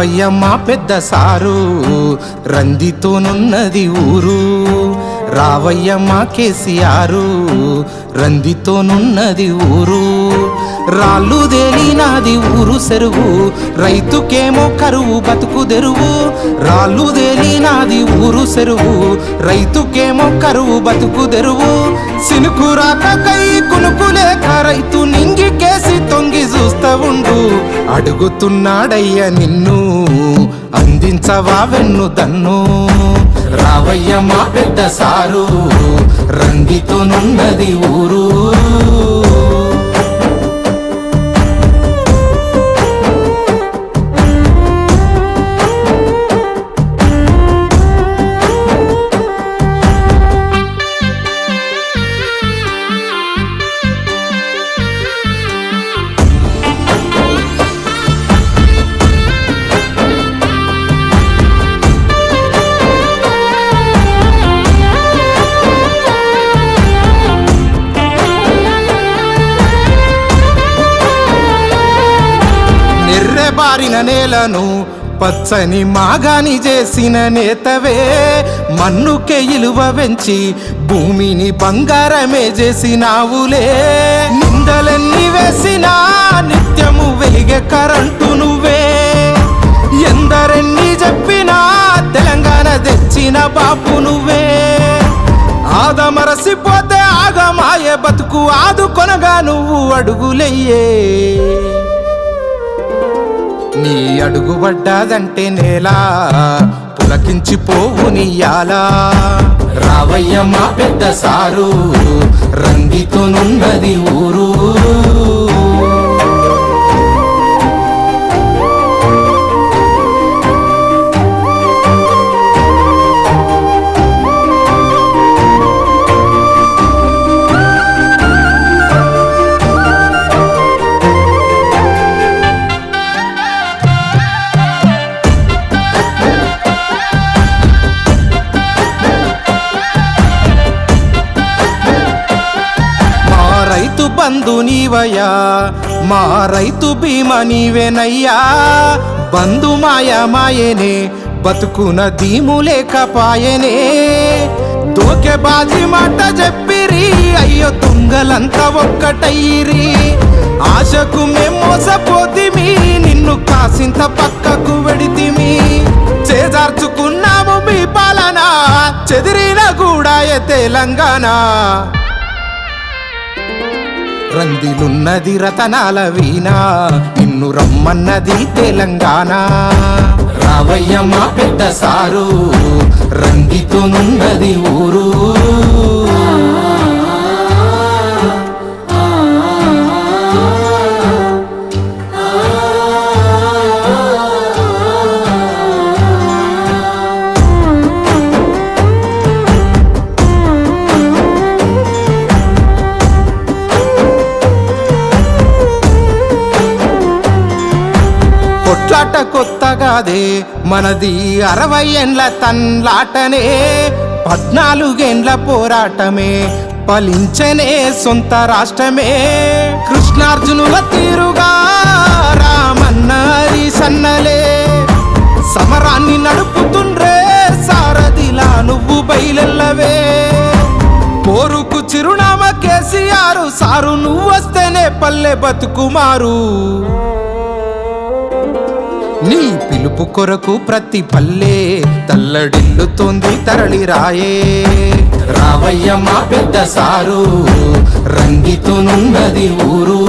రావయ్య మా పెద్ద సారు రందితోనున్నది ఊరు, రావయ్య మా కేసీఆరు రందితోనున్నది ఊరు. రాళ్ళు దేలినాది ఊరు సెరువు, రైతుకేమో కరువు బతుకు తెరువు. రాళ్ళు దేలినాది ఊరు సెరువు, రైతుకేమో కరువు బతుకు తెరువు. సినుకు రాక కై కునుకు లేక రైతు నింగికేసి తొంగి చూస్తా ఉండు. అడుగుతున్నాడయ్య నిన్ను అందించవా వెన్ను దన్ను. రావయ్య మా పెద్ద సారు రంగితోనున్నది ఊరు. బారిన నేలను పచ్చని మాగాని చేసిన నేతవే, మన్నుకే ఇలువ వెంచి భూమిని బంగారమే చేసినావులే. నిందలెన్ని వేసినా నిత్యము వెలిగే కరెంటు నువ్వే, ఎందరెన్ని చెప్పినా తెలంగాణ తెచ్చిన బాపు నువ్వే. ఆదమరసిపోతే ఆగమాయే బతుకు ఆదుకొనగా నువ్వు అడుగులయ్యే. నీ అడుగు పడ్డాదంటే నేలా పులకించిపోవు నీయాలా. రావయ్య మా పెద్ద సారు రంగితోనున్నది ఊరు. బంధు నీవయ్యా, మా రైతు బీమా నీవేనయ్యా. బంధు మాయ మాయనే బతుకున దీము లేకపాయనే. దోకె బాజీ మాట చెప్పిరి, అయ్యో తుంగలంతా ఒక్కటయ్యిరి. ఆశకు మేం మోసపోతిమి, నిన్ను కాసింత పక్కకు వెడితిమి. చేజార్చుకున్నాము మీ పాలన, చెదిరిన గూడాయ తెలంగాణ. రందిలున్నది రతనాల వీణా, నిన్ను రమ్మన్నది తెలంగాణ. రావయ్య మా పెద్ద సారు రంగితోనున్నది ఊరు. కొట్లాట కొత్తగాదే మనది 60 ఏండ్ల తన్లాటనే. 14 ఏండ్ల పోరాటమే ఫలించనే సొంత రాష్ట్రమే. కృష్ణార్జునుల తీరుగా రామన్న హరిసన్నలే సమరాన్ని నడుపుతుండ్రే. సారథిలా నువ్వు బయలెల్లవే. పోరుకు చిరునామా కేసీఆర్ సారు, నువ్వు వస్తేనే పల్లె బతుకుమారు. నీ పిలుపు కొరకు ప్రతి పల్లె తల్లడిల్లుతోంది తరలిరాయే. రావయ్య మా పెద్ద సారు రంగితోనున్నది ఊరు.